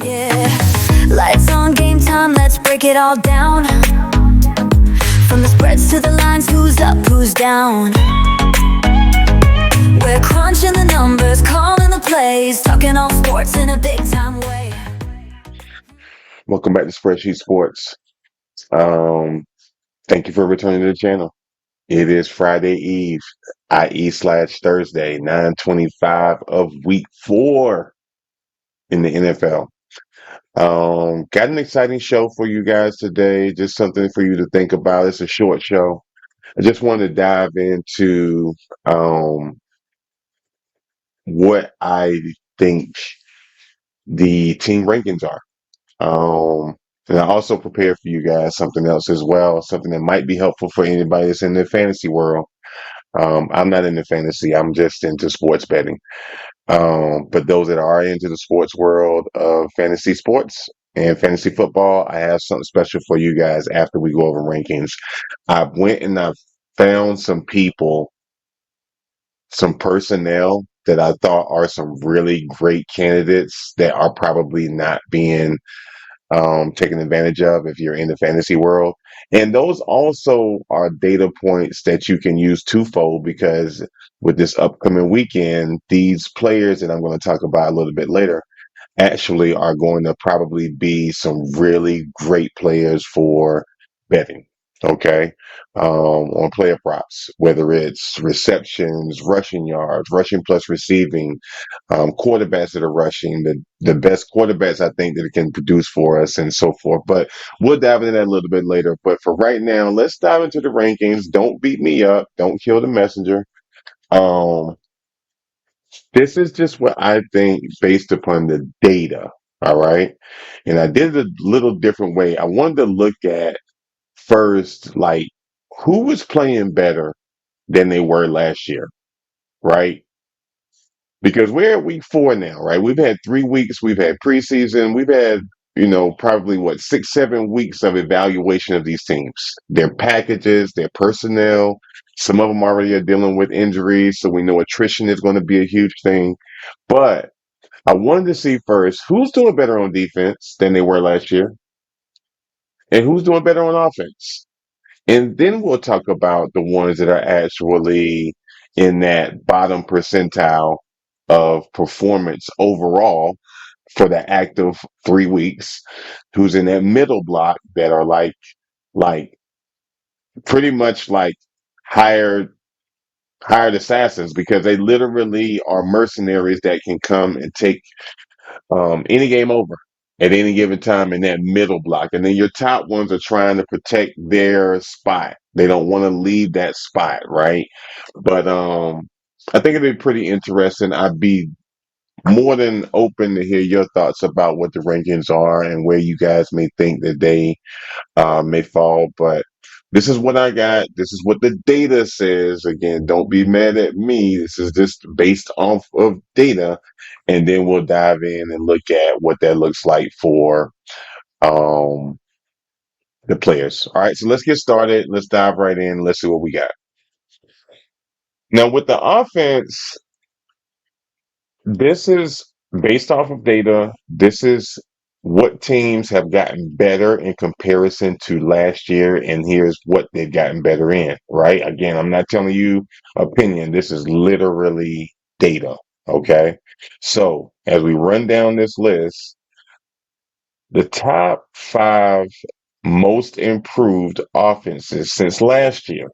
Yeah, lights on, game time, let's break it all down. From the spreads to the lines, who's up, who's down. We're crunching the numbers, calling the plays, talking all sports in a big time way. Welcome back to Spreadsheets Sports. Um, Thank you for returning to the channel. It is Friday Eve, i.e. slash Thursday, 9:25 of week 4 in the NFL. Got an exciting show for you guys today. Just something for you to think about. It's a short show. I just want to dive into um, what I think the team rankings are. And I also prepared for you guys something else as well, something that might be helpful for anybody that's in the fantasy world. I'm not into fantasy, I'm just into sports betting. But those that are into the sports world of fantasy sports and fantasy football, I have something special for you guys after we go over rankings. I went and I found some people, some personnel that I thought are some really great candidates that are probably not being taken advantage of if you're in the fantasy world. And those also are data points that you can use twofold because with this upcoming weekend, these players that I'm going to talk about a little bit later actually are going to probably be some really great players for betting. Okay. On player props, whether it's receptions, rushing yards, rushing plus receiving, quarterbacks that are rushing, the best quarterbacks I think that it can produce for us and so forth. But we'll dive into that a little bit later. But for right now, let's dive into the rankings. Don't beat me up. Don't kill the messenger. Um, this is just what I think based upon the data. All right. And I did it a little different way. I wanted to look at first, like, who was playing better than they were last year, right? Because we're at week 4 now, right? We've had 3 weeks, we've had preseason, we've had, probably what, 6, 7 weeks of evaluation of these teams, their packages, their personnel. Some of them already are dealing with injuries, so we know attrition is going to be a huge thing. But I wanted to see first who's doing better on defense than they were last year, and who's doing better on offense. And then we'll talk about the ones that are actually in that bottom percentile of performance overall for the active 3 weeks, who's in that middle block that are like pretty much like hired hired assassins because they literally are mercenaries that can come and take any game over at any given time in that middle block. And then your top ones are trying to protect their spot. They don't want to leave that spot, right? But I think it'd be pretty interesting. I'd be more than open to hear your thoughts about what the rankings are and where you guys may think that they may fall. But this is what I got. This is what the data says. Again, don't be mad at me. This is just based off of data. And then we'll dive in and look at what that looks like for um, the players. All right, so let's get started. Let's dive right in. Let's see what we got. Now, with the offense, this is based off of data. This is what teams have gotten better in comparison to last year, and here's what they've gotten better in, right? Again, I'm not telling you opinion. This is literally data, okay? So, as we run down this list, the top 5 most improved offenses since last year.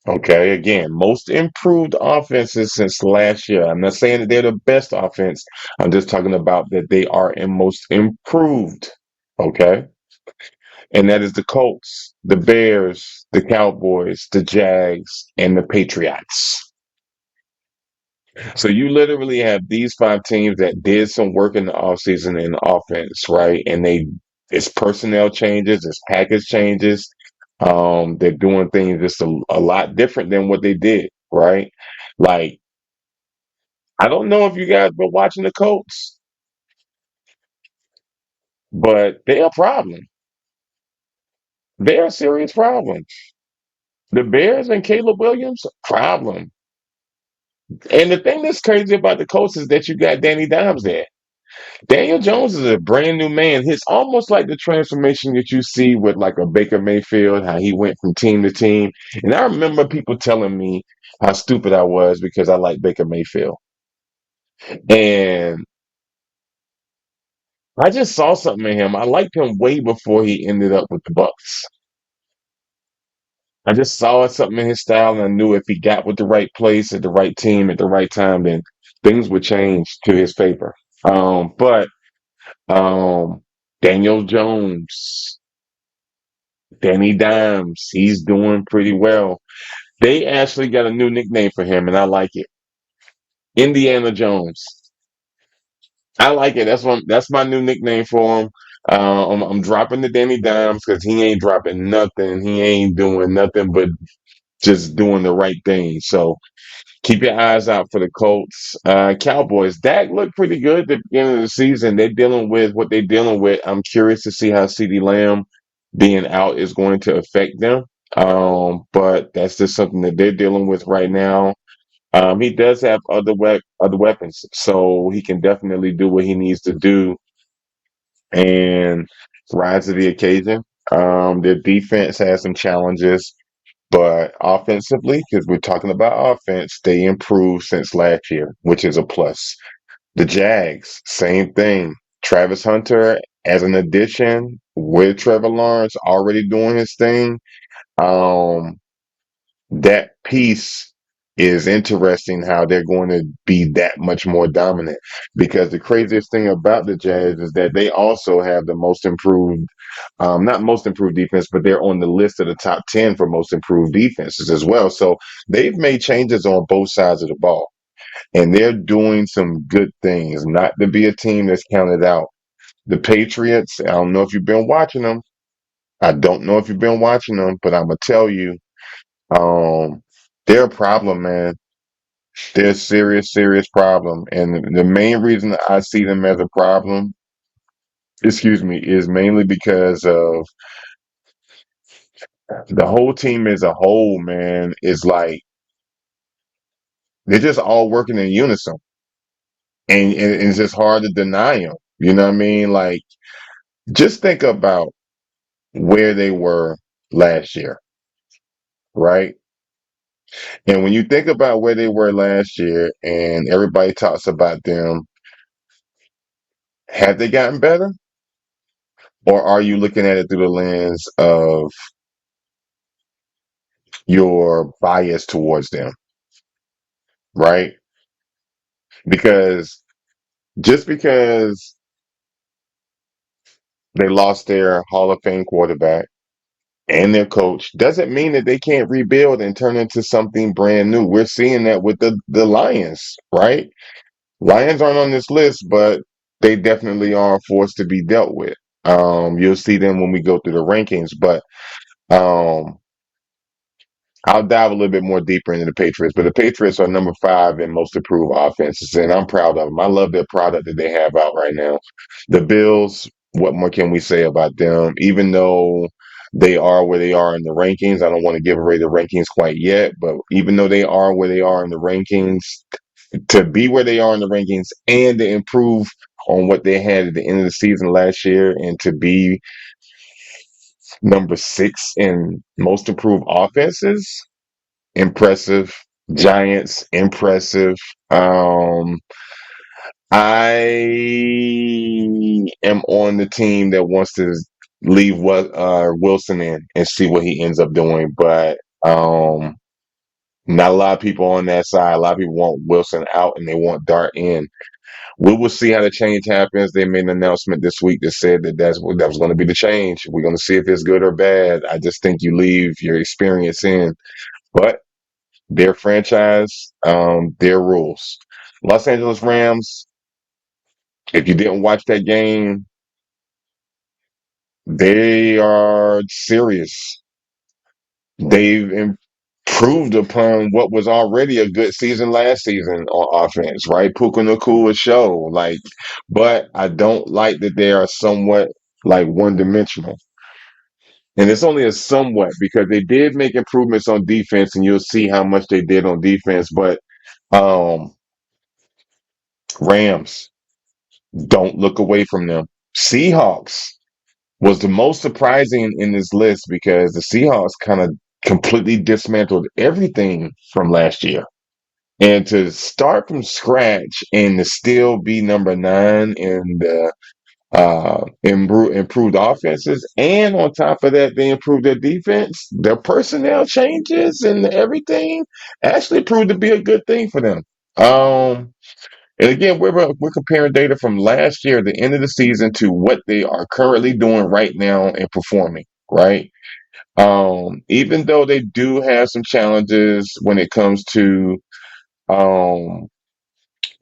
Okay, again, most improved offenses since last year. I'm not saying that they're the best offense. I'm just talking about that they are in most improved. Okay. And that is the Colts, the Bears, the Cowboys, the Jags, and the Patriots. So you literally have these 5 teams that did some work in the offseason in offense, right? And it's personnel changes, it's package changes. They're doing things just a lot different than what they did, right? Like, I don't know if you guys been watching the Colts, but they're a problem. They're a serious problem. The Bears and Caleb Williams, problem. And the thing that's crazy about the Colts is that you got Danny Dimes there. Daniel Jones is a brand new man. It's almost like the transformation that you see with like a Baker Mayfield, how he went from team to team. And I remember people telling me how stupid I was because I like Baker Mayfield. And I just saw something in him. I liked him way before he ended up with the Bucks. I just saw something in his style, and I knew if he got with the right place at the right team at the right time, then things would change to his favor. But Daniel Jones, Danny Dimes, he's doing pretty well. They actually got a new nickname for him, and I like it. Indiana Jones. I like it. That's my new nickname for him. I'm dropping the Danny Dimes because he ain't dropping nothing. He ain't doing nothing but just doing the right thing. So keep your eyes out for the Colts. Cowboys. Dak looked pretty good at the beginning of the season. They're dealing with what they're dealing with. I'm curious to see how CeeDee Lamb being out is going to affect them. But that's just something that they're dealing with right now. He does have other weapons, so he can definitely do what he needs to do and rise to the occasion. Their defense has some challenges, but offensively, because we're talking about offense, they improved since last year, which is a plus. The Jags, same thing. Travis Hunter as an addition with Trevor Lawrence already doing his thing. Um, that piece is interesting how they're going to be that much more dominant because the craziest thing about the Jazz is that they also have the most improved, not most improved defense, but they're on the list of the top 10 for most improved defenses as well. So they've made changes on both sides of the ball and they're doing some good things, not to be a team that's counted out. The Patriots, I don't know if you've been watching them. I don't know if you've been watching them, but I'm going to tell you, um, they're a problem, man. They're a serious, serious problem. And the main reason I see them as a problem, excuse me, is mainly because of the whole team as a whole, man, is like they're just all working in unison. And it's just hard to deny them. You know what I mean? Like, just think about where they were last year, right? And when you think about where they were last year and everybody talks about them, have they gotten better? Or are you looking at it through the lens of your bias towards them, right? Because just because they lost their Hall of Fame quarterback and their coach doesn't mean that they can't rebuild and turn into something brand new. We're seeing that with the Lions, right? Lions aren't on this list, but they definitely are a force to be dealt with. You'll see them when we go through the rankings, but um, I'll dive a little bit more deeper into the Patriots, but the Patriots are number 5 in most improved offenses, and I'm proud of them. I love their product that they have out right now. The Bills, what more can we say about them? Even though they are where they are in the rankings, I don't want to give away the rankings quite yet, but even though they are where they are in the rankings, to be where they are in the rankings and to improve on what they had at the end of the season last year and to be number 6 in most improved offenses, impressive. Giants, impressive. Um, I am on the team that wants to leave what Wilson in and see what he ends up doing, but not a lot of people on that side. A lot of people want Wilson out and they want Dart in. We will see how the change happens. They made an announcement this week that said that was going to be the change. We're going to see if it's good or bad. I just think you leave your experience in, but their franchise, their rules. Los Angeles Rams, if you didn't watch that game, they are serious. They've improved upon what was already a good season last season on offense, right? Puka Nakua show. Like, but I don't like that they are somewhat like one dimensional. And it's only a somewhat because they did make improvements on defense, and you'll see how much they did on defense. But um Rams, Don't look away from them. Seahawks was the most surprising in this list because the Seahawks kind of completely dismantled everything from last year. And to start from scratch and to still be number nine in the improved offenses, and on top of that, they improved their defense. Their personnel changes and everything actually proved to be a good thing for them. And again, we're comparing data from last year, the end of the season, to what they are currently doing right now and performing. Right. Even though they do have some challenges when it comes to um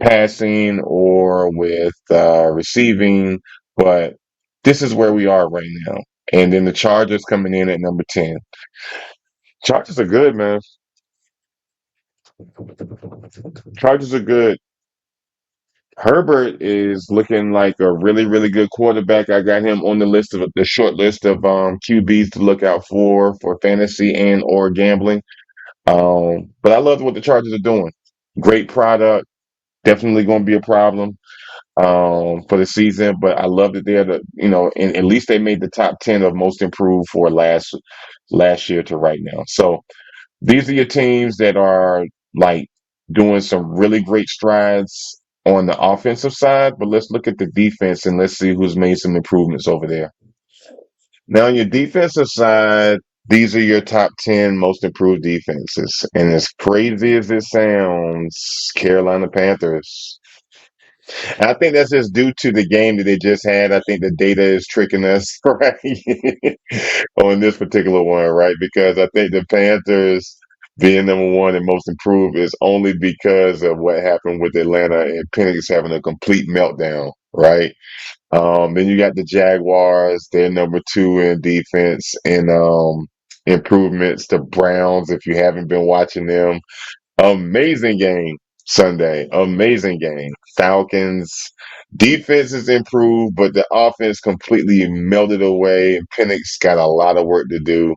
passing or with receiving, but this is where we are right now. And then the Chargers coming in at number 10. Chargers are good, man. Chargers are good. Herbert is looking like a really, really good quarterback. I got him on the short list of QBs to look out for fantasy and or gambling. But I love what the Chargers are doing. Great product. Definitely going to be a problem for the season. But I love that they're and at least they made the top 10 of most improved for last year to right now. So these are your teams that are like doing some really great strides on the offensive side, but let's look at the defense and let's see who's made some improvements over there. Now, on your defensive side, these are your top 10 most improved defenses. And as crazy as it sounds, Carolina Panthers. And I think that's just due to the game that they just had. I think the data is tricking us, right? On this particular one, right? Because I think the Panthers being number one and most improved is only because of what happened with Atlanta and Penix having a complete meltdown, right? Then you got the Jaguars, they're number two in defense and improvements. The Browns, if you haven't been watching them, amazing game Sunday. Amazing game. Falcons defense is improved, but the offense completely melted away. Penix got a lot of work to do.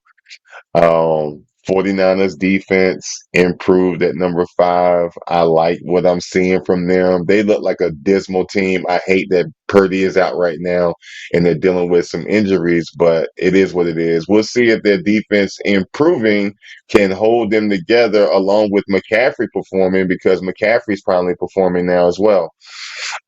49ers defense improved at number 5. I like what I'm seeing from them. They look like a dismal team. I hate that Purdy is out right now and they're dealing with some injuries, but it is what it is. We'll see if their defense improving can hold them together along with McCaffrey performing because McCaffrey's probably performing now as well.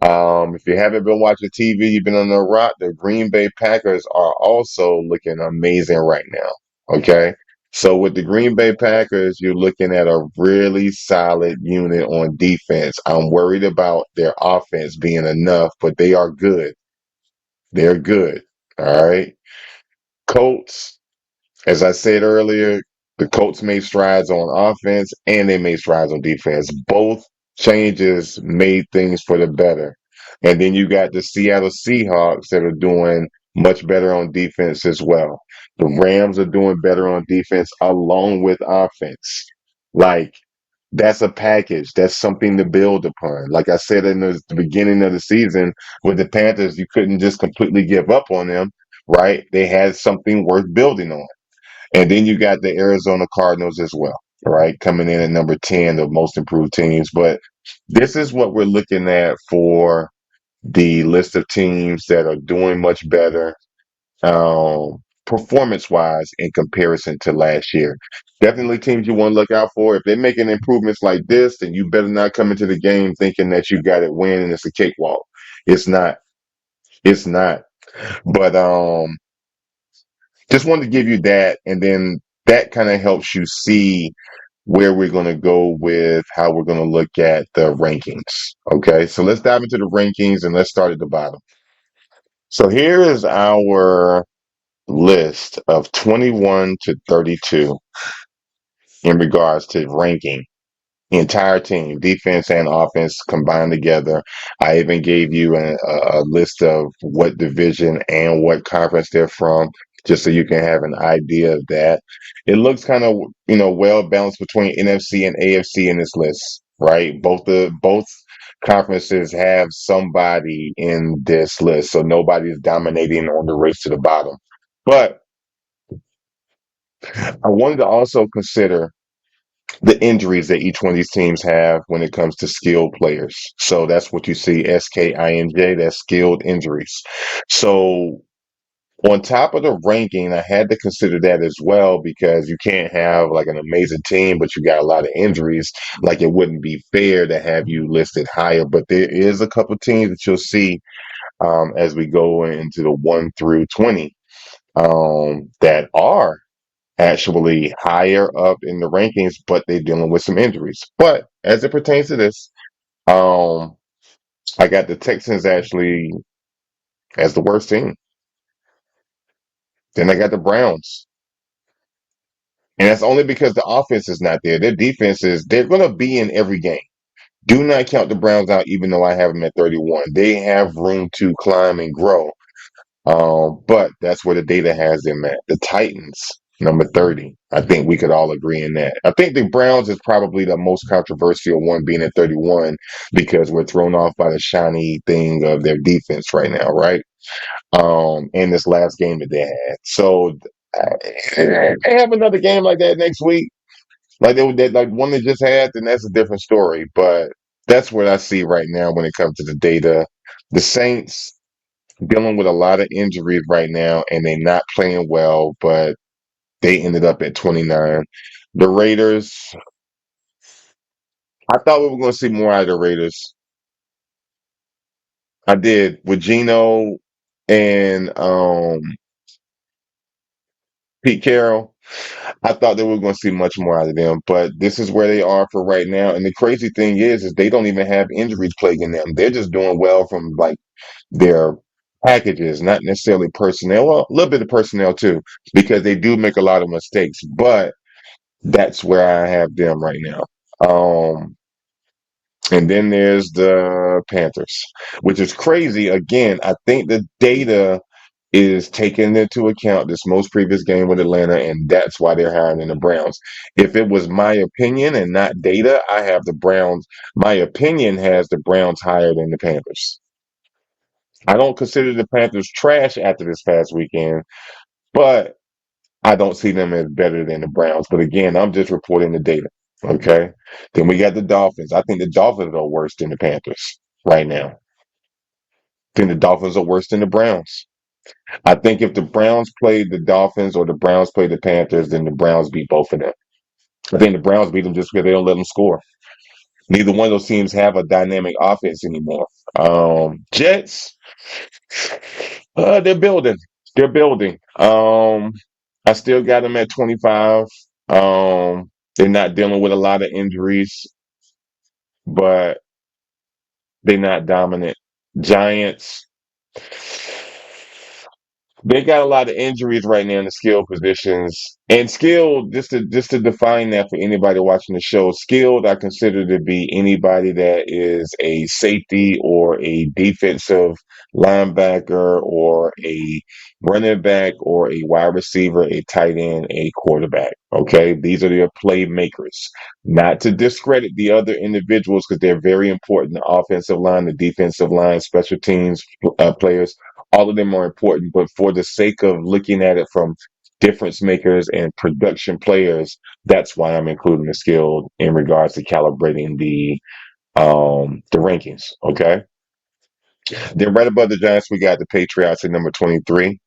If you haven't been watching TV, you've been on the rock. The Green Bay Packers are also looking amazing right now. Okay. So with the Green Bay Packers, you're looking at a really solid unit on defense. I'm worried about their offense being enough, but they are good. They're good. All right. Colts, as I said earlier, the Colts made strides on offense and they made strides on defense. Both changes made things for the better. And then you got the Seattle Seahawks that are doing much better on defense as well. The Rams are doing better on defense along with offense. Like, that's a package. That's something to build upon. Like I said in the beginning of the season with the Panthers, you couldn't just completely give up on them, right? They had something worth building on. And then you got the Arizona Cardinals as well, right? Coming in at number 10 of most improved teams. But this is what we're looking at for the list of teams that are doing much better performance wise in comparison to last year. Definitely teams you want to look out for. If they're making improvements like this, then you better not come into the game thinking that you got it win and it's a cakewalk. It's not. It's not. But just wanted to give you that, and then that kind of helps you see where we're going to go with how we're going to look at the rankings. Okay, so let's dive into the rankings and let's start at the bottom. So here is our list of 21 to 32 in regards to ranking the entire team, defense and offense combined together. I even gave you a list of what division and what conference they're from, just so you can have an idea of that. It looks kind of well balanced between NFC and AFC in this list, right? Both conferences have somebody in this list, so nobody's dominating on the race to the bottom. But I wanted to also consider the injuries that each one of these teams have when it comes to skilled players. So that's what you see, SKINJ, that's skilled injuries. So on top of the ranking, I had to consider that as well because you can't have like an amazing team, but you got a lot of injuries. Like it wouldn't be fair to have you listed higher. But there is a couple teams that you'll see as we go into the 1 through 20 that are actually higher up in the rankings, but they're dealing with some injuries. But as it pertains to this, um, I got the Texans actually as the worst team. Then I got the Browns. And that's only because the offense is not there. Their defense is, they're going to be in every game. Do not count the Browns out, even though I have them at 31. They have room to climb and grow. But that's where the data has them at. The Titans, number 30. I think we could all agree in that. I think the Browns is probably the most controversial one being at 31 because we're thrown off by the shiny thing of their defense right now, right? In this last game that they had. So they have another game like that next week. Like like one they just had, then that's a different story. But that's what I see right now when it comes to the data. The Saints dealing with a lot of injuries right now, and they're not playing well, but they ended up at 29. The Raiders, I thought we were going to see more out of the Raiders. I did with Gino and Pete Carroll. I thought that we were going to see much more out of them, but this is where they are for right now. And the crazy thing is they don't even have injuries plaguing them. They're just doing well from like their packages, not necessarily personnel. Well, a little bit of personnel too, because they do make a lot of mistakes. But that's where I have them right now. And then there's the Panthers, which is crazy. Again, I think the data is taking into account this most previous game with Atlanta, and that's why they're higher than the Browns. If it was my opinion and not data, I have the Browns. My opinion has the Browns higher than the Panthers. I don't consider the Panthers trash after this past weekend, but I don't see them as better than the Browns. But again, I'm just reporting the data. Okay. Then we got the Dolphins. I think the Dolphins are worse than the Panthers right now. I think the Dolphins are worse than the Browns. I think if the Browns played the Dolphins or the Browns played the Panthers, then the Browns beat both of them. I think the Browns beat them just because they don't let them score. Neither one of those teams have a dynamic offense anymore. Jets, they're building. They're building. I still got them at 25. They're not dealing with a lot of injuries, but they're not dominant. Giants, they got a lot of injuries right now in the skill positions. And skilled, just to define that for anybody watching the show, skilled I consider to be anybody that is a safety or a defensive linebacker or a running back or a wide receiver, a tight end, a quarterback. Okay, these are their playmakers. Not to discredit the other individuals because they're very important. The offensive line, the defensive line, special teams players, all of them are important, but for the sake of looking at it from difference makers and production players, that's why I'm including the skilled in regards to calibrating the rankings. Okay. Then right above the Giants, we got the Patriots at number 23.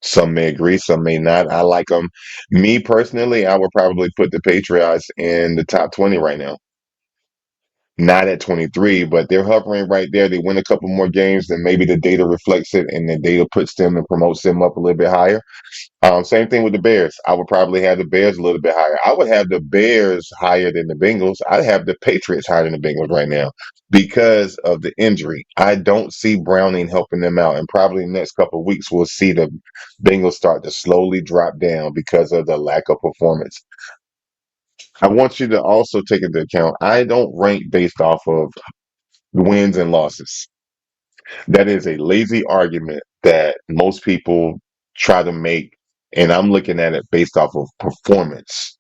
Some may agree, some may not. I like them. Me personally, I would probably put the Patriots in the top 20 right now. Not at 23, but they're hovering right there. They win a couple more games, then maybe the data reflects it and the data puts them and promotes them up a little bit higher. Same thing with the Bears. I would probably have the Bears a little bit higher. I would have the Bears higher than the Bengals. I'd have the Patriots higher than the Bengals right now because of the injury. I don't see Browning helping them out. And probably in the next couple of weeks, we'll see the Bengals start to slowly drop down because of the lack of performance. I want you to also take into account, I don't rank based off of wins and losses. That is a lazy argument that most people try to make, and I'm looking at it based off of performance.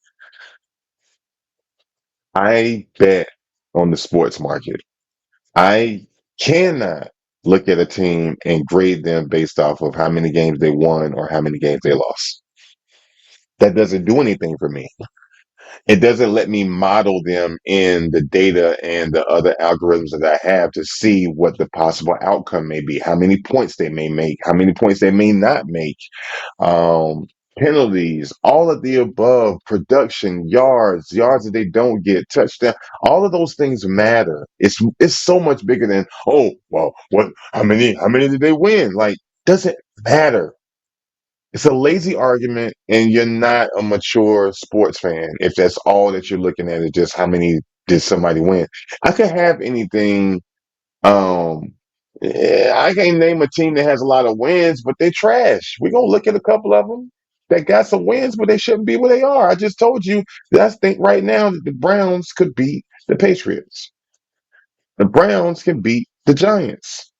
I bet on the sports market. I cannot look at a team and grade them based off of how many games they won or how many games they lost. That doesn't do anything for me. It doesn't let me model them in the data and the other algorithms that I have to see what the possible outcome may be, how many points they may make, how many points they may not make, um, penalties, all of the above, production, yards that they don't get, touchdown. All of those things matter. It's so much bigger than, oh, well, what, how many did they win? Like, doesn't matter. It's a lazy argument, and you're not a mature sports fan if that's all that you're looking at is just how many did somebody win. I could have anything. I can't name a team that has a lot of wins, but they're trash. We're gonna look at a couple of them that got some wins, but they shouldn't be where they are. I just told you that I think right now that the Browns could beat the Patriots. The Browns can beat the Giants.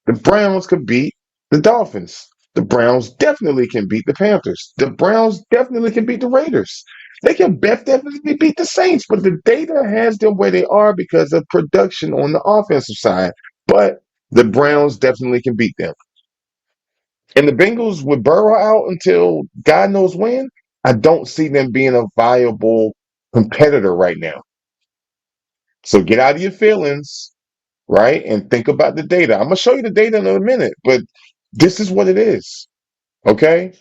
The Browns could beat the Dolphins. The Browns definitely can beat the Panthers. The Browns definitely can beat the Raiders. They can definitely beat the Saints, but the data has them where they are because of production on the offensive side. But the Browns definitely can beat them. And the Bengals with Burrow out until God knows when, I don't see them being a viable competitor right now. So get out of your feelings, right? And think about the data. I'm going to show you the data in a minute, but this is what it is. Okay?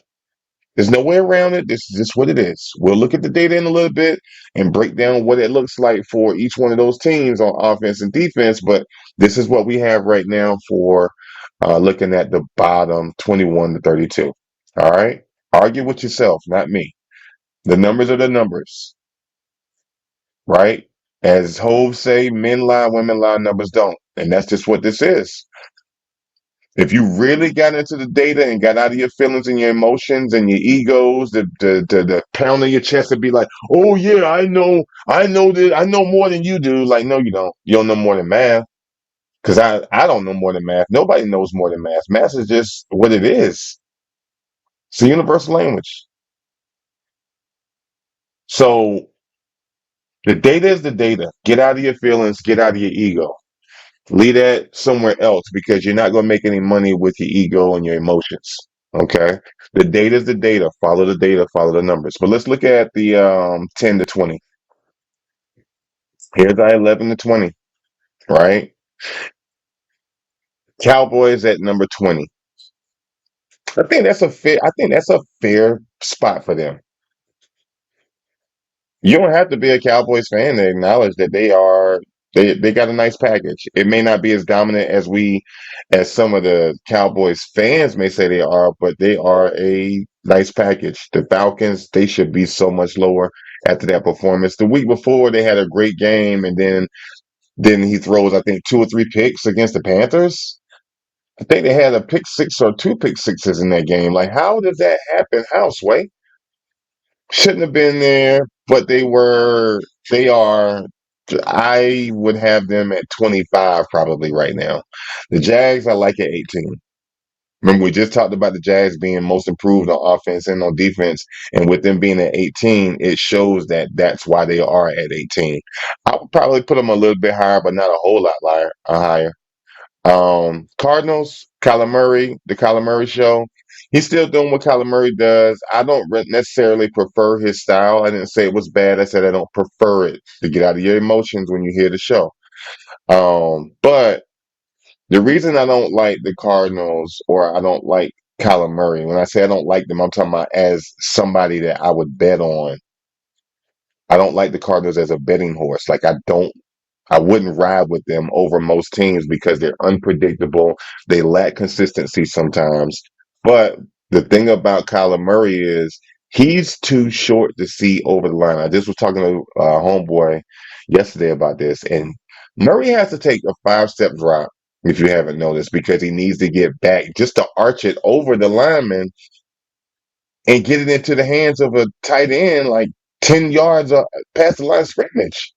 There's no way around it. This is just what it is. We'll look at the data in a little bit and break down what it looks like for each one of those teams on offense and defense. But this is what we have right now for looking at the bottom 21 to 32. All right? Argue with yourself, not me. The numbers are the numbers, right? As Hove say, men lie, women lie, numbers don't. And that's just what this is. If you really got into the data and got out of your feelings and your emotions and your egos, the pound on your chest and be like, "Oh yeah, I know that, I know more than you do." Like, no, you don't. You don't know more than math. Because I don't know more than math. Nobody knows more than math. Math is just what it is. It's a universal language. So the data is the data. Get out of your feelings. Get out of your ego. Leave that somewhere else because you're not going to make any money with your ego and your emotions. Okay. The data is the data. Follow the data, follow the numbers. But let's look at the 10 to 20. Here's our 11 to 20, right? Cowboys at number 20. I think that's a fair spot for them. You don't have to be a Cowboys fan to acknowledge that they got a nice package. It may not be as dominant as some of the Cowboys fans may say they are, but they are a nice package. The Falcons, they should be so much lower after that performance. The week before they had a great game, and then he throws, I think, 2 or 3 picks against the Panthers. I think they had a pick six or 2 pick sixes in that game. Like, how did that happen? How, Sway? Shouldn't have been there, but they are. I would have them at 25 probably right now. The Jags I like at 18. Remember, we just talked about the Jags being most improved on offense and on defense, and with them being at 18, it shows that that's why they are at 18. I would probably put them a little bit higher, but not a whole lot higher. Cardinals, Kyler Murray, the Kyler Murray show. He's still doing what Kyler Murray does. I don't necessarily prefer his style. I didn't say it was bad. I said I don't prefer it to get out of your emotions when you hear the show. But the reason I don't like the Cardinals or I don't like Kyler Murray, when I say I don't like them, I'm talking about as somebody that I would bet on. I don't like the Cardinals as a betting horse. Like I wouldn't ride with them over most teams because they're unpredictable. They lack consistency sometimes. But the thing about Kyler Murray is he's too short to see over the line. I just was talking to homeboy yesterday about this, and Murray has to take a 5-step drop if you haven't noticed because he needs to get back just to arch it over the lineman and get it into the hands of a tight end like 10 yards past the line of scrimmage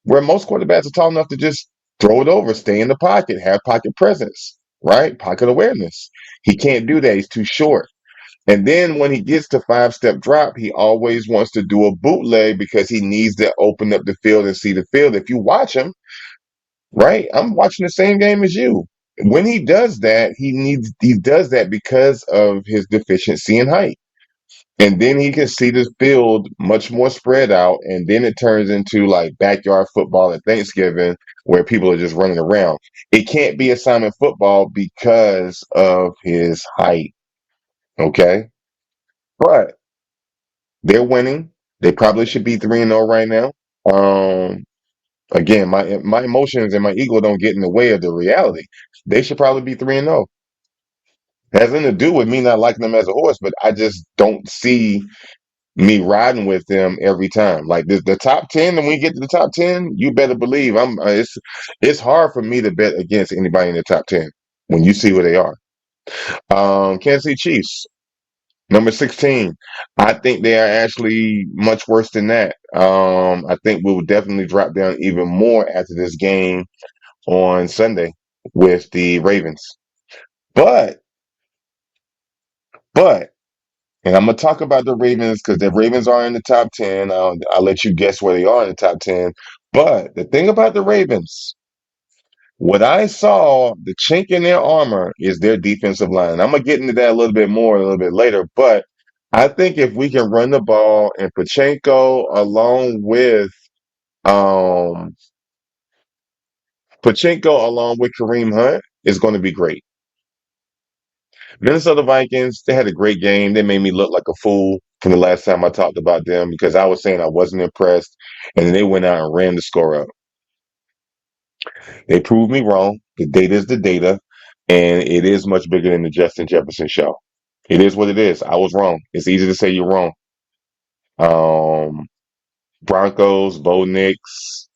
where most quarterbacks are tall enough to just throw it over, stay in the pocket, have pocket presence, right? Pocket awareness. He can't do that. He's too short. And then when he gets to 5-step drop, he always wants to do a bootleg because he needs to open up the field and see the field. If you watch him, right? I'm watching the same game as you. When he does that, he does that because of his deficiency in height. And then he can see the field much more spread out. And then it turns into like backyard football at Thanksgiving where people are just running around. It can't be assignment football because of his height. Okay. But they're winning. They probably should be 3-0 right now. Um, Again, my emotions and my ego don't get in the way of the reality. They should probably be 3-0. Has nothing to do with me not liking them as a horse, but I just don't see me riding with them every time. Like the top 10, and when we get to the top 10, you better believe I'm. It's hard for me to bet against anybody in the top 10 when you see where they are. Kansas City Chiefs, number 16. I think they are actually much worse than that. I think we will definitely drop down even more after this game on Sunday with the Ravens. But, but, and I'm gonna talk about the Ravens because the Ravens are in the top 10. I'll let you guess where they are in the top 10. But the thing about the Ravens, what I saw, the chink in their armor is their defensive line. I'm gonna get into that a little bit more a little bit later, but I think if we can run the ball and Pachenko um along with Kareem Hunt is going to be great. Minnesota Vikings, they had a great game. They made me look like a fool from the last time I talked about them because I was saying I wasn't impressed, and then they went out and ran the score up. They proved me wrong. The data is the data, and it is much bigger than the Justin Jefferson show. It is what it is. I was wrong. It's easy to say you're wrong. Um, Broncos, Bo Nix.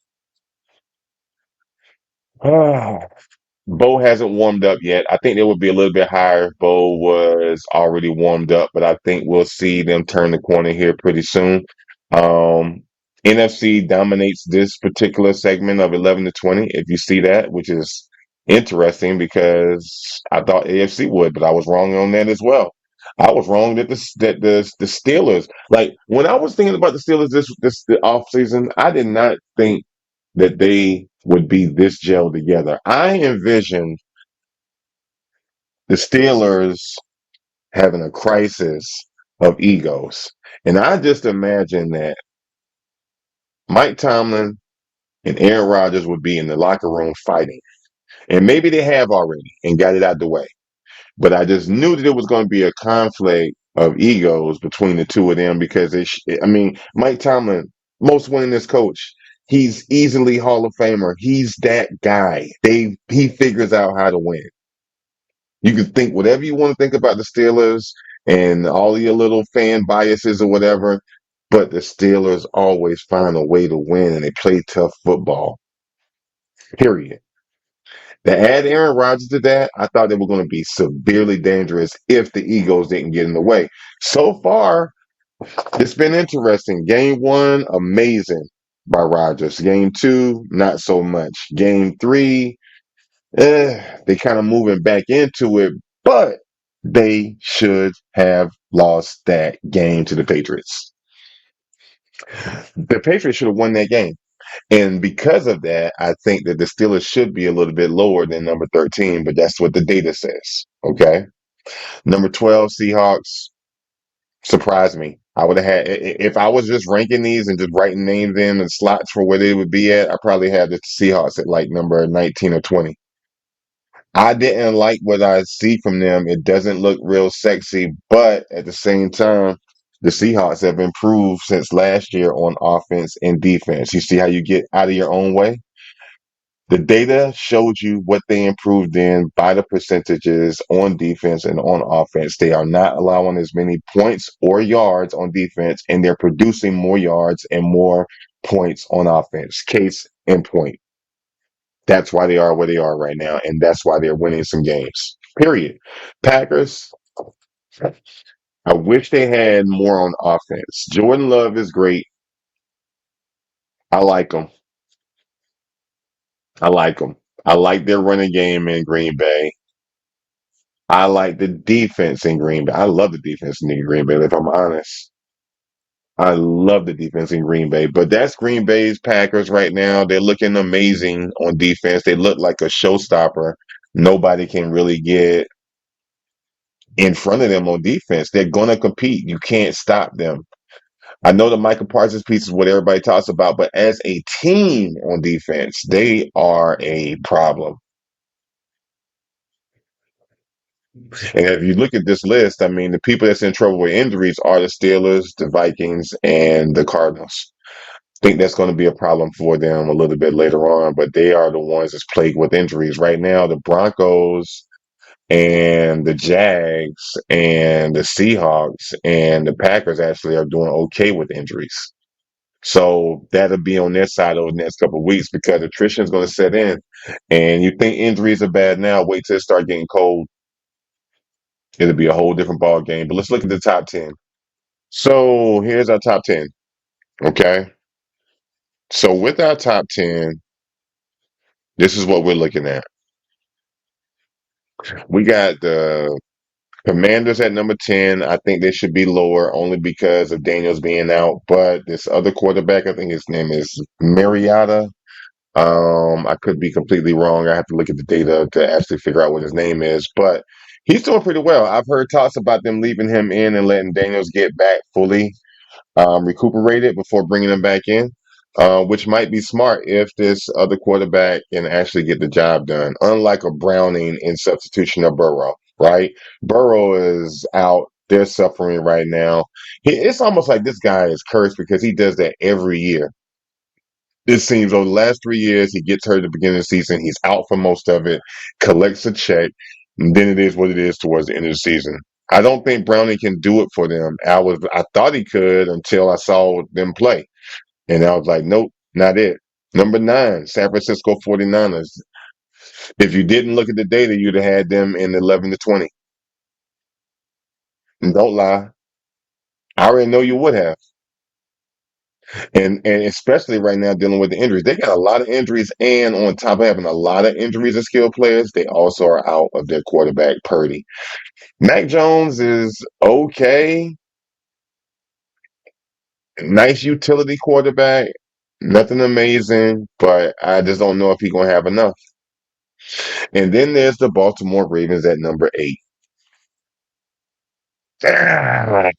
Bo hasn't warmed up yet. I think they would be a little bit higher if Bo was already warmed up, but I think we'll see them turn the corner here pretty soon. Um, NFC dominates this particular segment of 11 to 20, if you see that, which is interesting because I thought AFC would, but I was wrong on that as well. I was wrong that the Steelers, like when I was thinking about the Steelers this the off season, I did not think that they would be this gelled together. I envisioned the Steelers having a crisis of egos. And I just imagine that Mike Tomlin and Aaron Rodgers would be in the locker room fighting. And maybe they have already and got it out the way. But I just knew that it was going to be a conflict of egos between the two of them because Mike Tomlin, most winningest coach. He's easily Hall of Famer. He's that guy. He figures out how to win. You can think whatever you want to think about the Steelers and all your little fan biases or whatever, but the Steelers always find a way to win and they play tough football. Period. To add Aaron Rodgers to that, I thought they were going to be severely dangerous if the egos didn't get in the way. So far, it's been interesting. Game 1, amazing by Rodgers. Game 2, not so much. Game 3, they kind of moving back into it, but they should have lost that game to the Patriots. The Patriots should have won that game. And because of that, I think that the Steelers should be a little bit lower than number 13, but that's what the data says. Okay. Number 12, Seahawks, surprised me. I would have had, if I was just ranking these and just writing names in and slots for where they would be at, I probably had the Seahawks at like number 19 or 20. I didn't like what I see from them. It doesn't look real sexy, but at the same time, the Seahawks have improved since last year on offense and defense. You see how you get out of your own way? The data showed you what they improved in by the percentages on defense and on offense. They are not allowing as many points or yards on defense, and they're producing more yards and more points on offense. Case in point. That's why they are where they are right now, and that's why they're winning some games. Period. Packers, I wish they had more on offense. Jordan Love is great. I like him. I like him. I like their running game in Green Bay. I like the defense in Green Bay. I love the defense in Green Bay, if I'm honest. I love the defense in Green Bay, but that's Green Bay's Packers right now. They're looking amazing on defense. They look like a showstopper. Nobody can really get in front of them on defense. They're going to compete. You can't stop them. I know the Michael Parsons piece is what everybody talks about, but as a team on defense, they are a problem. And if you look at this list, I mean, the people that's in trouble with injuries are the Steelers, the Vikings, and the Cardinals. I think that's going to be a problem for them a little bit later on, but they are the ones that's plagued with injuries. Right now, the Broncos and the Jags and the Seahawks and the Packers actually are doing okay with injuries. So that'll be on their side over the next couple of weeks because attrition is going to set in. And you think injuries are bad now, wait till it start getting cold. It'll be a whole different ball game. But let's look at the top 10. So here's our top 10. Okay. So with our top 10, this is what we're looking at. We got the Commanders at number 10. I think they should be lower only because of Daniels being out. But this other quarterback, I think his name is Mariota. I could be completely wrong. I have to look at the data to actually figure out what his name is. But he's doing pretty well. I've heard talks about them leaving him in and letting Daniels get back fully recuperated before bringing him back in, which might be smart if this other quarterback can actually get the job done. Unlike a Browning in substitution of Burrow, right? Burrow is out. They're suffering right now. It's almost like this guy is cursed because he does that every year. It seems over the last 3 years, he gets hurt at the beginning of the season. He's out for most of it, collects a check, and then it is what it is towards the end of the season. I don't think Browning can do it for them. I thought he could until I saw them play. And I was like, nope, not it. Number 9, San Francisco 49ers. If you didn't look at the data, you'd have had them in 11 to 20. And don't lie. I already know you would have. And especially right now dealing with the injuries. They got a lot of injuries, and on top of having a lot of injuries of skilled players, they also are out of their quarterback, Purdy. Mac Jones is okay. Nice utility quarterback. Nothing amazing, but I just don't know if he's gonna have enough. And then there's the Baltimore Ravens at number 8. Ah,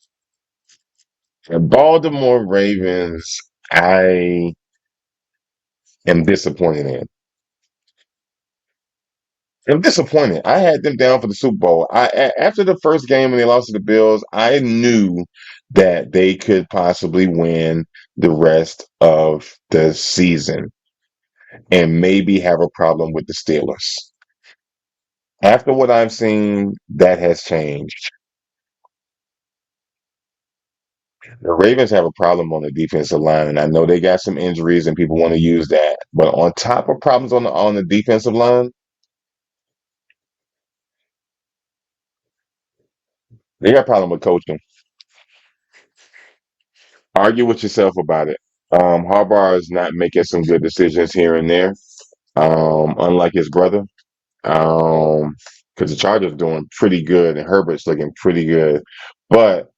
the Baltimore Ravens, I am disappointed in. I'm disappointed. I had them down for the Super Bowl. After the first game when they lost to the Bills, I knew that they could possibly win the rest of the season and maybe have a problem with the Steelers. After what I've seen, that has changed. The Ravens have a problem on the defensive line, and I know they got some injuries and people want to use that. But on top of problems on the defensive line, they got a problem with coaching. Argue with yourself about it. Harbaugh is not making some good decisions here and there, unlike his brother. Because the Chargers are doing pretty good and Herbert's looking pretty good. But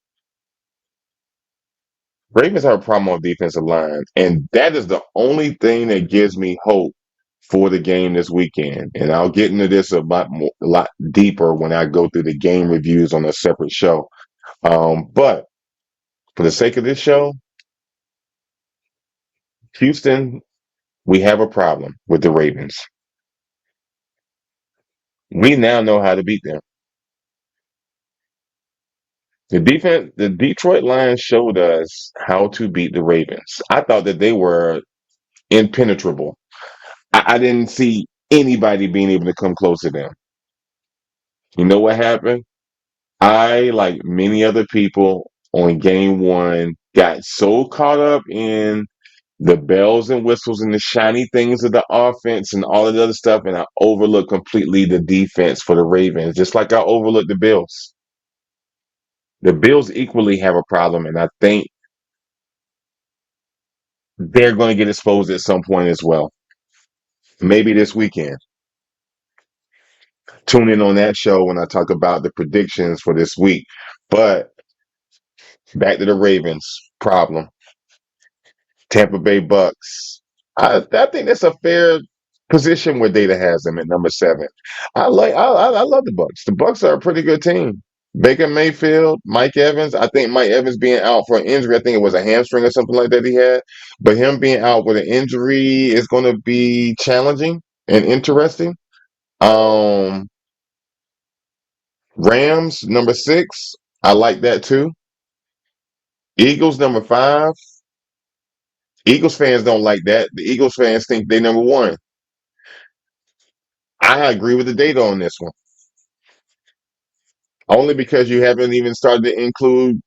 Ravens have a problem on defensive line, and that is the only thing that gives me hope for the game this weekend. And I'll get into this a lot deeper when I go through the game reviews on a separate show. But for the sake of this show, Houston, we have a problem with the Ravens. We now know how to beat them. The Detroit Lions showed us how to beat the Ravens. I thought that they were impenetrable. I didn't see anybody being able to come close to them. You know what happened? I, like many other people on game one, got so caught up in the bells and whistles and the shiny things of the offense and all of the other stuff, and I overlooked completely the defense for the Ravens, just like I overlooked the Bills. The Bills equally have a problem, and I think they're going to get exposed at some point as well. Maybe this weekend. Tune in on that show when I talk about the predictions for this week. But back to the Ravens problem. Tampa Bay Bucks. I think that's a fair position where Data has them at number 7. I love the Bucks. The Bucks are a pretty good team. Baker Mayfield, Mike Evans. I think Mike Evans being out for an injury, I think it was a hamstring or something like that he had. But him being out with an injury is going to be challenging and interesting. Um, Rams number 6. I like that too. Eagles number 5. Eagles fans don't like that. The Eagles fans think they number 1. I agree with the data on this one. Only because you haven't even started to include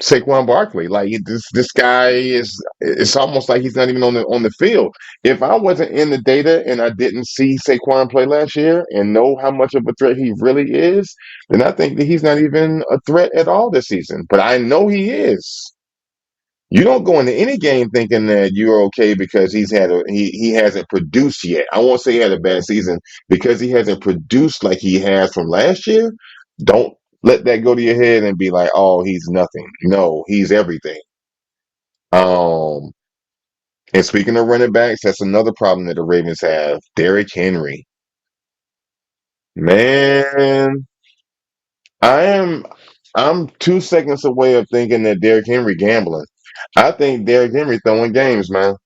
Saquon Barkley. Like this guy is. It's almost like he's not even on the field. If I wasn't in the data and I didn't see Saquon play last year and know how much of a threat he really is, then I think that he's not even a threat at all this season. But I know he is. You don't go into any game thinking that you're okay because he hasn't produced yet. I won't say he had a bad season because he hasn't produced like he has from last year. Don't let that go to your head and be like, "Oh, he's nothing." No, he's everything. Um, and speaking of running backs, that's another problem that the Ravens have. Derrick Henry, man, I am. I'm 2 seconds away of thinking that Derrick Henry gambling. I think Derrick Henry throwing games, man.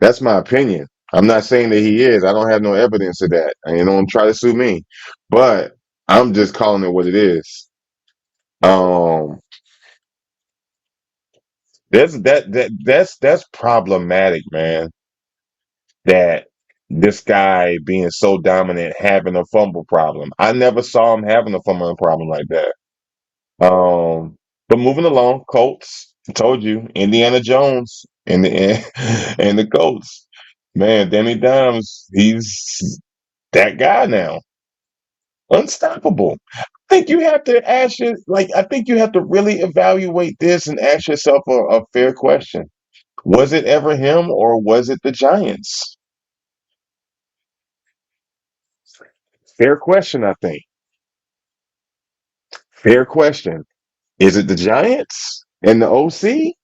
That's my opinion. I'm not saying that he is. I don't have no evidence of that. And you don't try to sue me. But I'm just calling it what it is. Um that's problematic, man. That this guy being so dominant having a fumble problem. I never saw him having a fumbling problem like that. Um but moving along, Colts. I told you, Indiana Jones and the and the Colts. Man, Danny Dimes, he's that guy now. Unstoppable. I think you have to ask your like I think you have to really evaluate this and ask yourself a fair question. Was it ever him or was it the Giants? Fair question, I think. Fair question. Is it the Giants and the OC?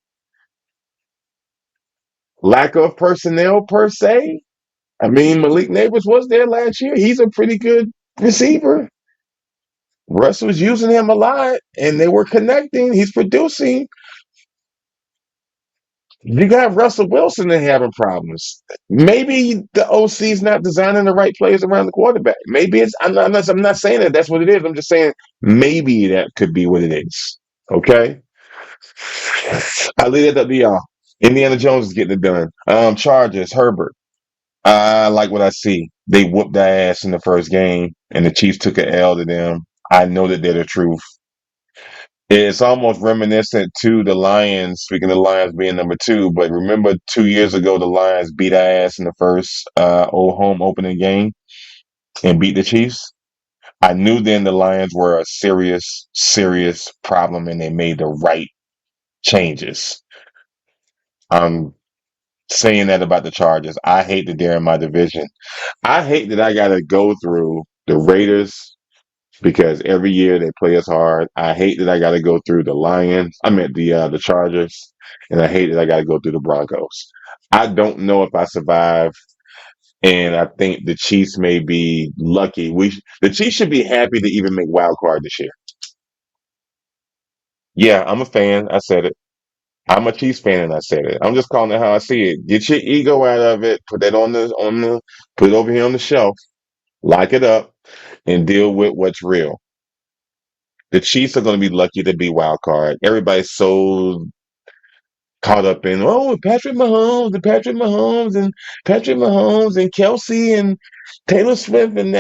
Lack of personnel per se? I mean, Malik Neighbors was there last year. He's a pretty good receiver. Russ was using him a lot and they were connecting. He's producing. You got Russell Wilson and having problems. Maybe the OC's not designing the right plays around the quarterback. Maybe it's. I'm not saying that that's what it is. I'm just saying maybe that could be what it is. Okay. I leave it up to y'all. Indiana Jones is getting it done. Chargers, Herbert. I like what I see. They whooped their ass in the first game, and the Chiefs took an L to them. I know that they're the truth. It's almost reminiscent to the Lions, speaking of the Lions being number 2, but remember 2 years ago the Lions beat our ass in the first old home opening game and beat the Chiefs? I knew then the Lions were a serious, serious problem and they made the right changes. I'm saying that about the Chargers. I hate that they're in my division. I hate that I gotta go through the Raiders because every year they play us hard. I hate that I got to go through the Lions. I meant the Chargers, and I hate that I got to go through the Broncos. I don't know if I survive, and I think the Chiefs may be lucky. The Chiefs should be happy to even make wild card this year. Yeah, I'm a fan. I said it. I'm a Chiefs fan, and I said it. I'm just calling it how I see it. Get your ego out of it. Put that put it over here on the shelf. Lock it up, and deal with what's real. The Chiefs are going to be lucky to be wild card. Everybody's so caught up in Patrick Mahomes and Patrick Mahomes and Kelsey and Taylor Swift and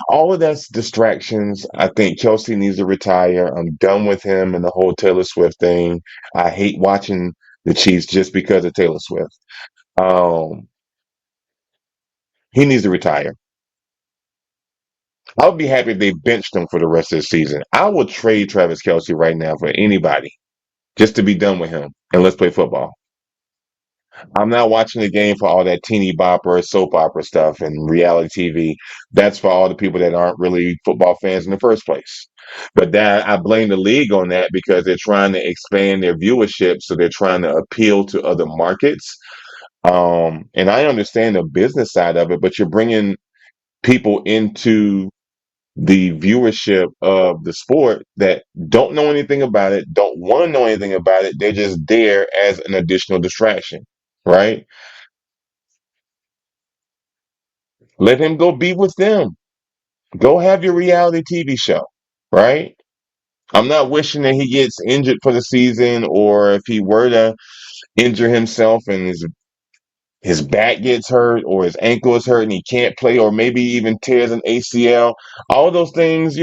all of that's distractions. I think Kelsey needs to retire. I'm done with him and the whole Taylor Swift thing. I hate watching the Chiefs just because of Taylor Swift. Um, he needs to retire. I would be happy if they benched him for the rest of the season. I would trade Travis Kelsey right now for anybody just to be done with him and let's play football. I'm not watching the game for all that teeny bopper, soap opera stuff and reality TV. That's for all the people that aren't really football fans in the first place. But that I blame the league on that because they're trying to expand their viewership, so they're trying to appeal to other markets. And I understand the business side of it, but you're bringing people into the viewership of the sport that don't know anything about it, don't want to know anything about it. They're just there as an additional distraction, right? Let him go be with them. Go have your reality TV show, right? I'm not wishing that he gets injured for the season, or if he were to injure himself and his back gets hurt or his ankle is hurt and he can't play, or maybe even tears an ACL. All those things,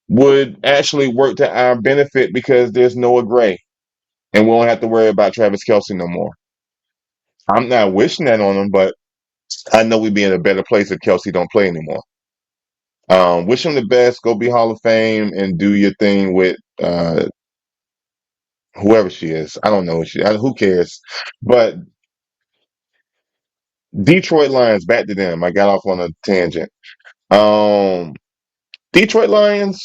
would actually work to our benefit because there's Noah Gray and we won't have to worry about Travis Kelce no more. I'm not wishing that on him, but I know we'd be in a better place if Kelsey don't play anymore. Wish him the best. Go be Hall of Fame and do your thing with whoever she is. I don't know who cares. But Detroit Lions, back to them. I got off on a tangent. Um, Detroit Lions,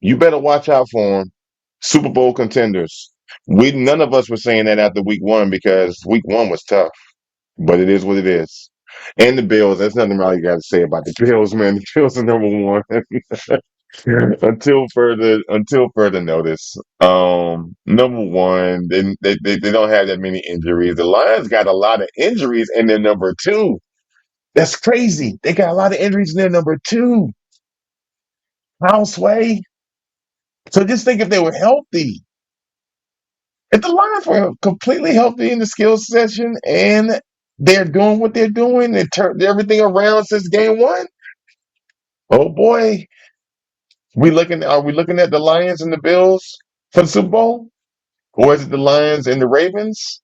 you better watch out for them. Super Bowl contenders. We none of us were saying that after week one because week one was tough, but it is what it is. And the Bills, there's nothing really you got to say about the Bills, man. The Bills are number one until further notice. Number one, they don't have that many injuries. The Lions got a lot of injuries in their number two. That's crazy. They got a lot of injuries in their number two. Houseway. So just think if they were healthy. If the Lions were completely healthy in the skills session and they're doing what they're doing, they turned everything around since game one. Oh boy, are we looking at the Lions and the Bills for the Super Bowl? Or is it the Lions and the Ravens?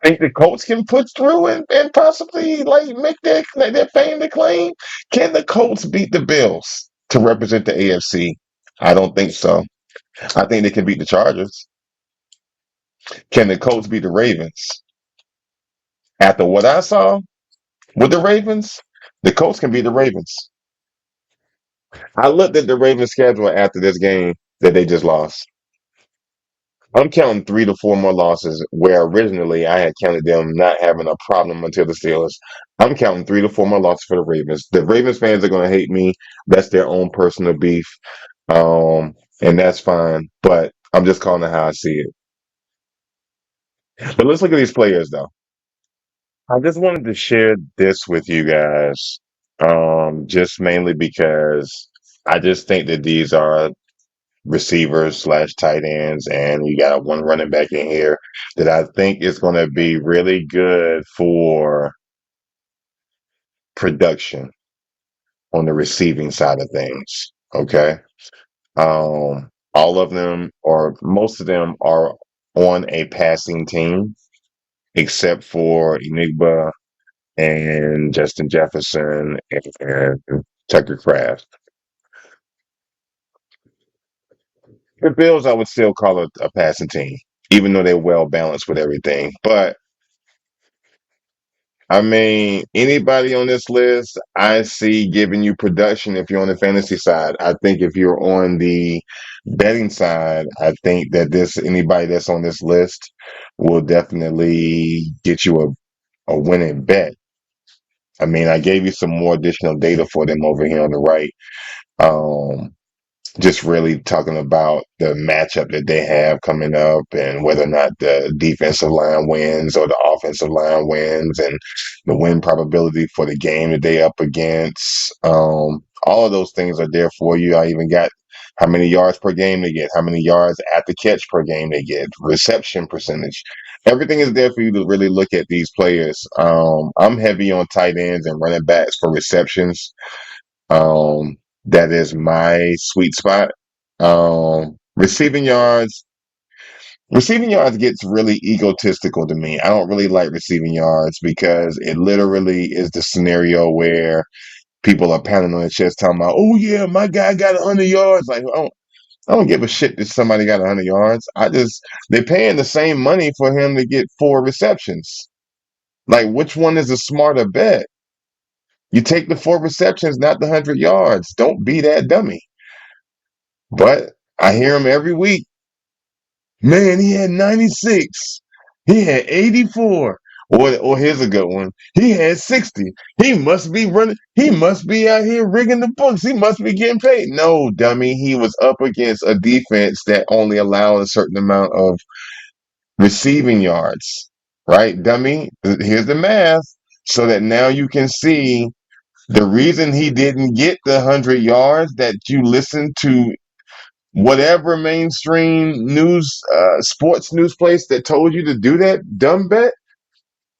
I think the Colts can push through and possibly like make their fame to claim. Can the Colts beat the Bills to represent the AFC? I don't think so. I think they can beat the Chargers. Can the Colts beat the Ravens? After what I saw with the Ravens, the Colts can beat the Ravens. I looked at the Ravens schedule after this game that they just lost. I'm counting 3 to 4 more losses where originally I had counted them not having a problem until the Steelers. I'm counting 3 to 4 more losses for the Ravens. The Ravens fans are going to hate me. That's their own personal beef. And that's fine. But I'm just calling it how I see it. But let's look at these players though. I just wanted to share this with you guys. Just mainly because I just think that these are receivers slash tight ends, and you got one running back in here that I think is going to be really good for production on the receiving side of things. Okay. All of them, or most of them, are on a passing team, except for Enigba and Justin Jefferson and Tucker Craft. The Bills, I would still call it a passing team, even though they're well balanced with everything. But I mean, anybody on this list, I see giving you production if you're on the fantasy side. I think if you're on the betting side, I think that anybody that's on this list will definitely get you a winning bet. I mean, I gave you some more additional data for them over here on the right. Um, just really talking about the matchup that they have coming up and whether or not the defensive line wins or the offensive line wins and the win probability for the game that they up against. All of those things are there for you. I even got how many yards per game they get, how many yards at the catch per game they get, reception percentage. Everything is there for you to really look at these players. I'm heavy on tight ends and running backs for receptions. That is my sweet spot. Receiving yards. Receiving yards gets really egotistical to me. I don't really like receiving yards because it literally is the scenario where people are pounding on their chest talking about, oh yeah, my guy got 100 yards. Like, I don't give a shit that somebody got 100 yards. They're paying the same money for him to get 4 receptions. Like, which one is a smarter bet? You take the 4 receptions, not the 100 yards. Don't be that dummy. But I hear him every week. Man, he had 96. He had 84. Or here's a good one. He had 60. He must be running. He must be out here rigging the books. He must be getting paid. No, dummy. He was up against a defense that only allowed a certain amount of receiving yards. Right, dummy? Here's the math. So that now you can see the reason he didn't get the 100 yards that you listened to whatever mainstream news, sports news place that told you to do that dumb bet.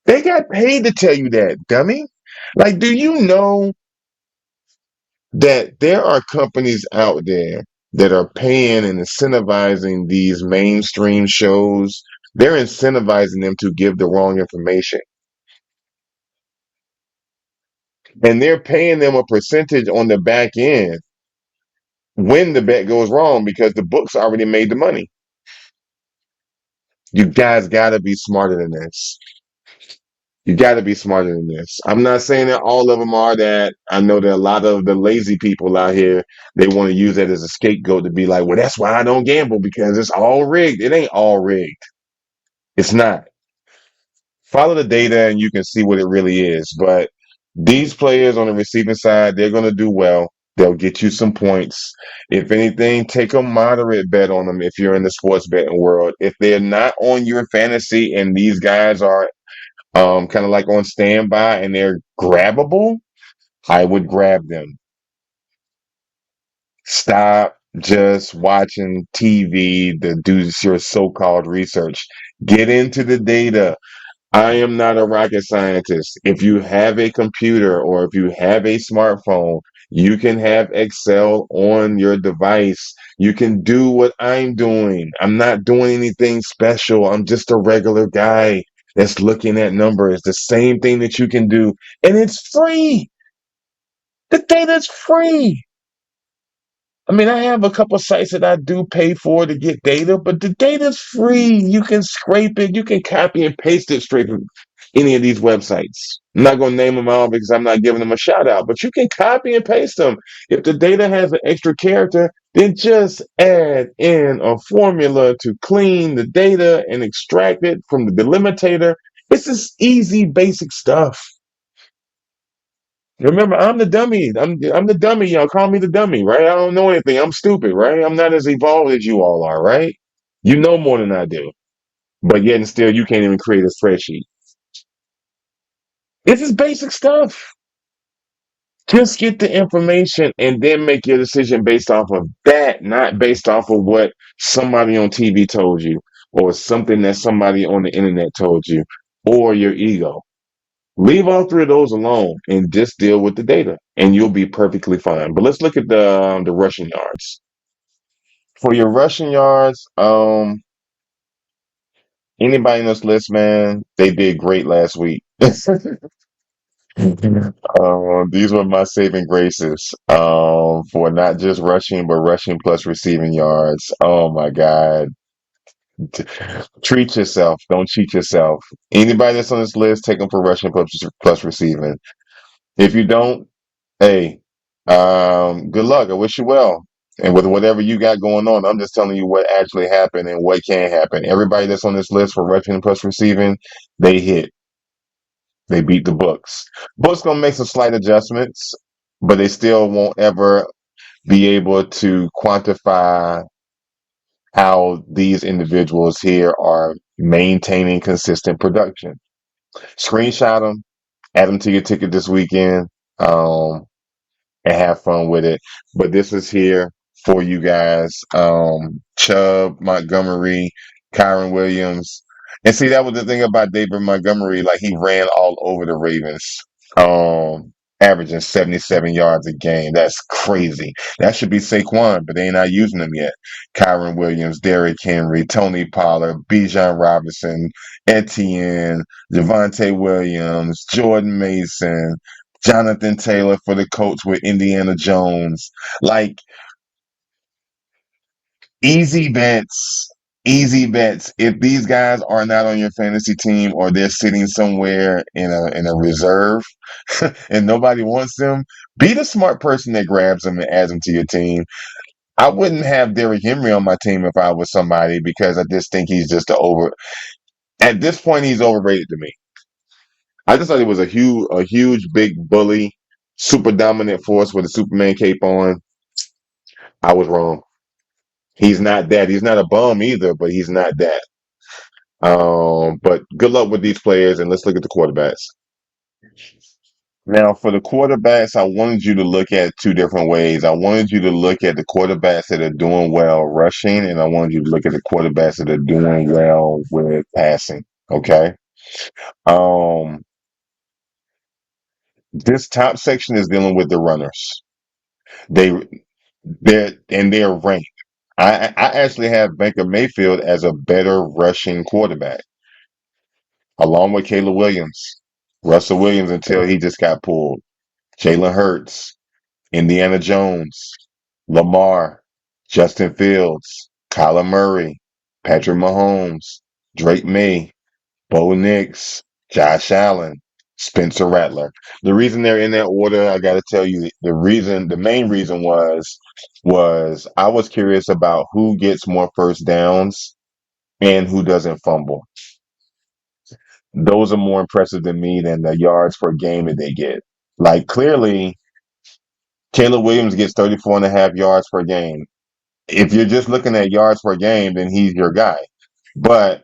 They got paid to tell you that, dummy. Like, do you know that there are companies out there that are paying and incentivizing these mainstream shows? They're incentivizing them to give the wrong information. And they're paying them a percentage on the back end when the bet goes wrong because the books already made the money. You guys got to be smarter than this. You got to be smarter than this. I'm not saying that all of them are that. I know that a lot of the lazy people out here, they want to use that as a scapegoat to be like, well, that's why I don't gamble because it's all rigged. It ain't all rigged. It's not. Follow the data and you can see what it really is. But these players on the receiving side, they're going to do well. They'll get you some points. If anything, take a moderate bet on them if you're in the sports betting world. If they're not on your fantasy and these guys are kind of like on standby and they're grabbable, I would grab them. Stop just watching TV to do your so-called research. Get into the data. I am not a rocket scientist. If you have a computer or if you have a smartphone, you can have Excel on your device. You can do what I'm doing. I'm not doing anything special. I'm just a regular guy that's looking at numbers. The same thing that you can do. And it's free. The data's free. I mean, I have a couple sites that I do pay for to get data, but the data's free. You can scrape it. You can copy and paste it straight from any of these websites. I'm not going to name them all because I'm not giving them a shout out, but you can copy and paste them. If the data has an extra character, then just add in a formula to clean the data and extract it from the delimitator. It's just easy, basic stuff. Remember, I'm the dummy. I'm the dummy. Y'all call me the dummy, right? I don't know anything. I'm stupid, right? I'm not as evolved as you all are, right? You know more than I do, but yet and still, you can't even create a spreadsheet. This is basic stuff. Just get the information and then make your decision based off of that, not based off of what somebody on TV told you or something that somebody on the internet told you or your ego. Leave all three of those alone and just deal with the data, and you'll be perfectly fine. But let's look at the rushing yards. For your rushing yards, anybody in this list, man, they did great last week. These were my saving graces for not just rushing, but rushing plus receiving yards. Oh my God. Treat yourself. Don't cheat yourself. Anybody that's on this list, take them for rushing plus receiving. If you don't, hey, good luck. I wish you well. And with whatever you got going on, I'm just telling you what actually happened and what can happen. Everybody that's on this list for rushing plus receiving, they hit. They beat the books. Books gonna make some slight adjustments, but they still won't ever be able to quantify how these individuals here are maintaining consistent production. Screenshot them, add them to your ticket this weekend. And have fun with it. But this is here for you guys. Chubb, Montgomery, Kyron Williams. And see, that was the thing about David Montgomery. Like, he ran all over the Ravens, averaging 77 yards a game. That's crazy. That should be Saquon, but they ain't not using him yet. Kyron Williams, Derrick Henry, Tony Pollard, Bijan Robinson, Etienne, Javonte Williams, Jordan Mason, Jonathan Taylor for the Colts with Indiana Jones. Like, easy bets, easy bets. If these guys are not on your fantasy team or they're sitting somewhere in a reserve and nobody wants them, be the smart person that grabs them and adds them to your team. I wouldn't have Derrick Henry on my team if I was somebody because I just think he's just at this point, he's overrated to me. I just thought he was a huge, big bully, super dominant force with a Superman cape on. I was wrong. He's not that. He's not a bum either, but he's not that. But good luck with these players, and let's look at the quarterbacks. Now, for the quarterbacks, I wanted you to look at two different ways. I wanted you to look at the quarterbacks that are doing well rushing, and I wanted you to look at the quarterbacks that are doing well with passing. Okay. Um, this top section is dealing with the runners. They they're ranked. I actually have Baker Mayfield as a better rushing quarterback, along with Caleb Williams, Russell Williams until he just got pulled, Jalen Hurts, Indiana Jones, Lamar, Justin Fields, Kyler Murray, Patrick Mahomes, Drake May, Bo Nix, Josh Allen, Spencer Rattler. The reason they're in that order, I got to tell you, the main reason was I was curious about who gets more first downs and who doesn't fumble. Those are more impressive to me than the yards per game that they get. Like clearly, Caleb Williams gets 34 and a half yards per game. If you're just looking at yards per game, then he's your guy. But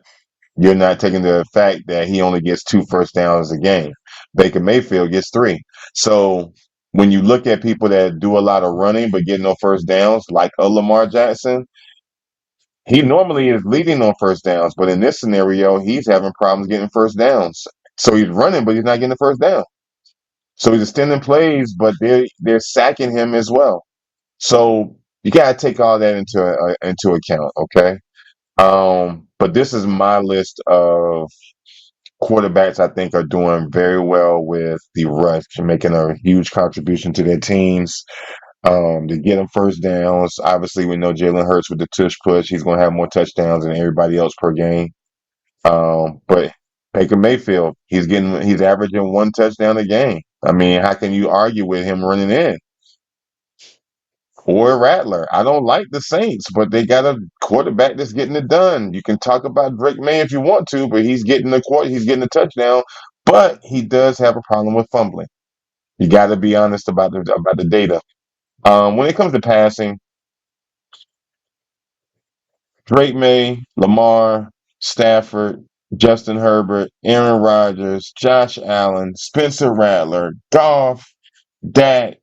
you're not taking the fact that he only gets 2 first downs a game. Baker Mayfield gets 3. So when you look at people that do a lot of running but get no first downs, like a Lamar Jackson, he normally is leading on first downs, but in this scenario, he's having problems getting first downs. So he's running, but he's not getting the first down. So he's extending plays, but they're sacking him as well. So you gotta take all that into account, okay? But this is my list of quarterbacks I think are doing very well with the rush and making a huge contribution to their teams. To get them first downs. Obviously, we know Jalen Hurts with the tush push. He's going to have more touchdowns than everybody else per game. But Baker Mayfield, he's averaging 1 touchdown a game. I mean, how can you argue with him running in? Or Rattler. I don't like the Saints, but they got a quarterback that's getting it done. You can talk about Drake May if you want to, but he's getting he's getting a touchdown. But he does have a problem with fumbling. You got to be honest about the data. When it comes to passing, Drake May, Lamar, Stafford, Justin Herbert, Aaron Rodgers, Josh Allen, Spencer Rattler, Goff, Dak,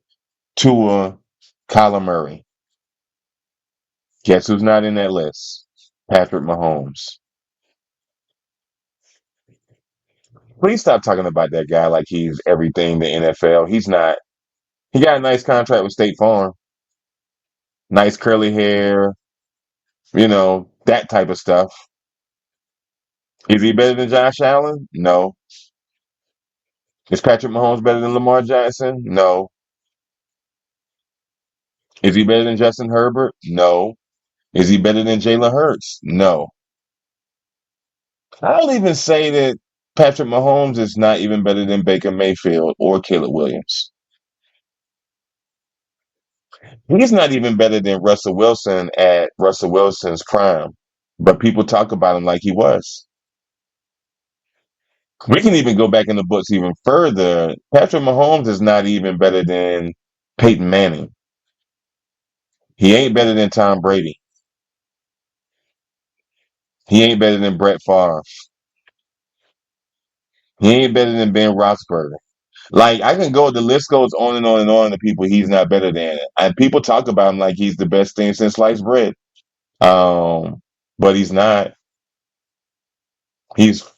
Tua, Kyler Murray. Guess who's not in that list? Patrick Mahomes. Please stop talking about that guy like he's everything the NFL. He's not. He got a nice contract with State Farm. Nice curly hair, that type of stuff. Is he better than Josh Allen? No. Is Patrick Mahomes better than Lamar Jackson? No. Is he better than Justin Herbert? No. Is he better than Jalen Hurts? No. I'll even say that Patrick Mahomes is not even better than Baker Mayfield or Caleb Williams. He's not even better than Russell Wilson at Russell Wilson's prime, but people talk about him like he was. We can even go back in the books even further. Patrick Mahomes is not even better than Peyton Manning. He ain't better than Tom Brady. He ain't better than Brett Favre. He ain't better than Ben Roethlisberger. Like I can go, the list goes on and on and on. The people he's not better than, and people talk about him like he's the best thing since sliced bread. Um, but he's not. He's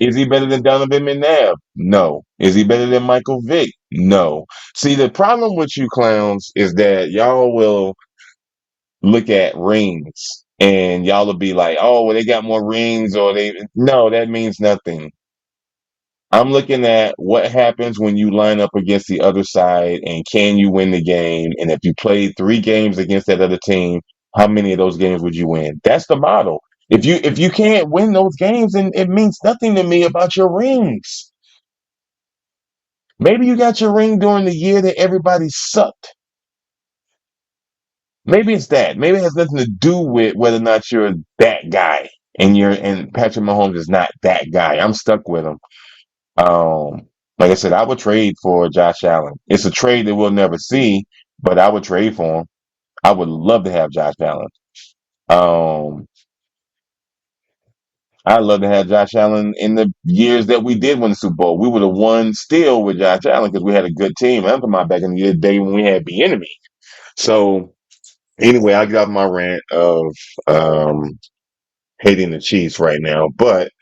is he better than Donovan McNabb? No. Is he better than Michael Vick? No. See, the problem with you clowns is that y'all will look at rings and y'all will be like, oh, well, they got more rings, or they no, that means nothing. I'm looking at what happens when you line up against the other side and can you win the game? And if you played 3 games against that other team, how many of those games would you win? That's the model. If you can't win those games, then it means nothing to me about your rings. Maybe you got your ring during the year that everybody sucked. Maybe it's that. Maybe it has nothing to do with whether or not you're that guy. And Patrick Mahomes is not that guy. I'm stuck with him. Like I said, I would trade for Josh Allen. It's a trade that we'll never see, but I would trade for him. I would love to have Josh Allen. Um, I'd love to have Josh Allen in the years that we did win the Super Bowl. We would have won still with Josh Allen because we had a good team. I'm talking about back in the day when we had the enemy. So anyway, I'll get off my rant of um, hating the Chiefs right now. But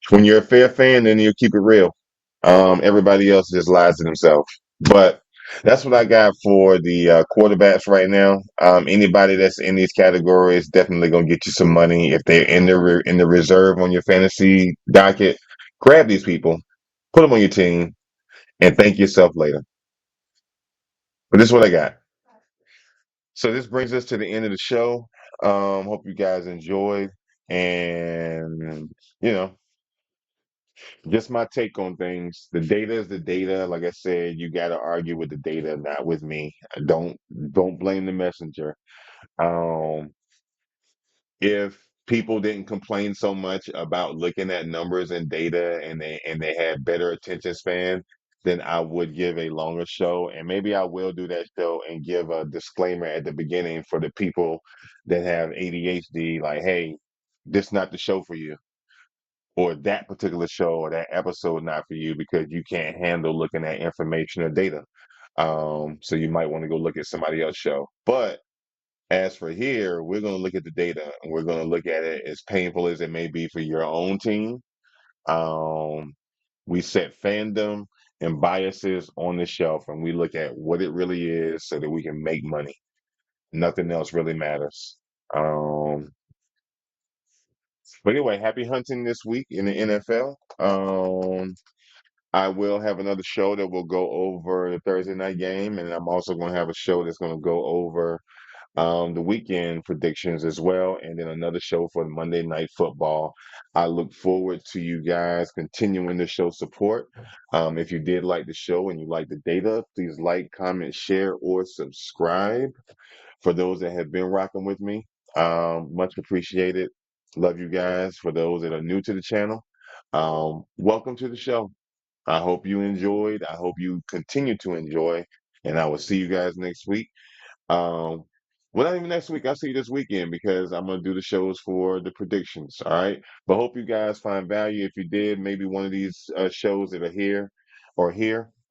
when you're a fair fan, then you keep it real. Everybody else just lies to themselves. But that's what I got for the quarterbacks right now. Anybody that's in these categories definitely gonna get you some money if they're in the in the reserve on your fantasy docket. Grab these people, put them on your team, and thank yourself later. But this is what I got. So this brings us to the end of the show. Hope you guys enjoyed, and you know, just my take on things. The data is the data. Like I said, you got to argue with the data, not with me. Don't blame the messenger. Um, if people didn't complain so much about looking at numbers and data, and they had better attention span, then I would give a longer show, and maybe I will do that show and give a disclaimer at the beginning for the people that have ADHD, like, hey, this not the show for you, or that particular show or that episode not for you because you can't handle looking at information or data. So you might want to go look at somebody else's show. But as for here, we're going to look at the data, and we're going to look at it as painful as it may be for your own team. Um, we set fandom and biases on the shelf, and we look at what it really is so that we can make money. Nothing else really matters. Um, but anyway, happy hunting this week in the NFL. I will have another show that will go over the Thursday night game, and I'm also going to have a show that's going to go over the weekend predictions as well, and then another show for Monday Night Football. I look forward to you guys continuing to show support. If you did like the show and you like the data, please like, comment, share, or subscribe. For those that have been rocking with me, much appreciated. Love you guys. For those that are new to the channel, welcome to the show. I hope you enjoyed. I hope you continue to enjoy. And I will see you guys next week. Um, well, not even next week. I'll see you this weekend because I'm going to do the shows for the predictions. All right. But hope you guys find value. If you did, maybe one of these shows that are here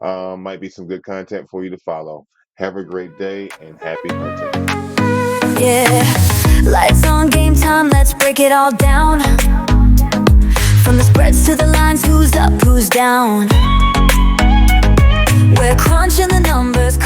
might be some good content for you to follow. Have a great day and happy hunting. Yeah, lights on, game time, let's break it all down. From the spreads to the lines, who's up, who's down. We're crunching the numbers.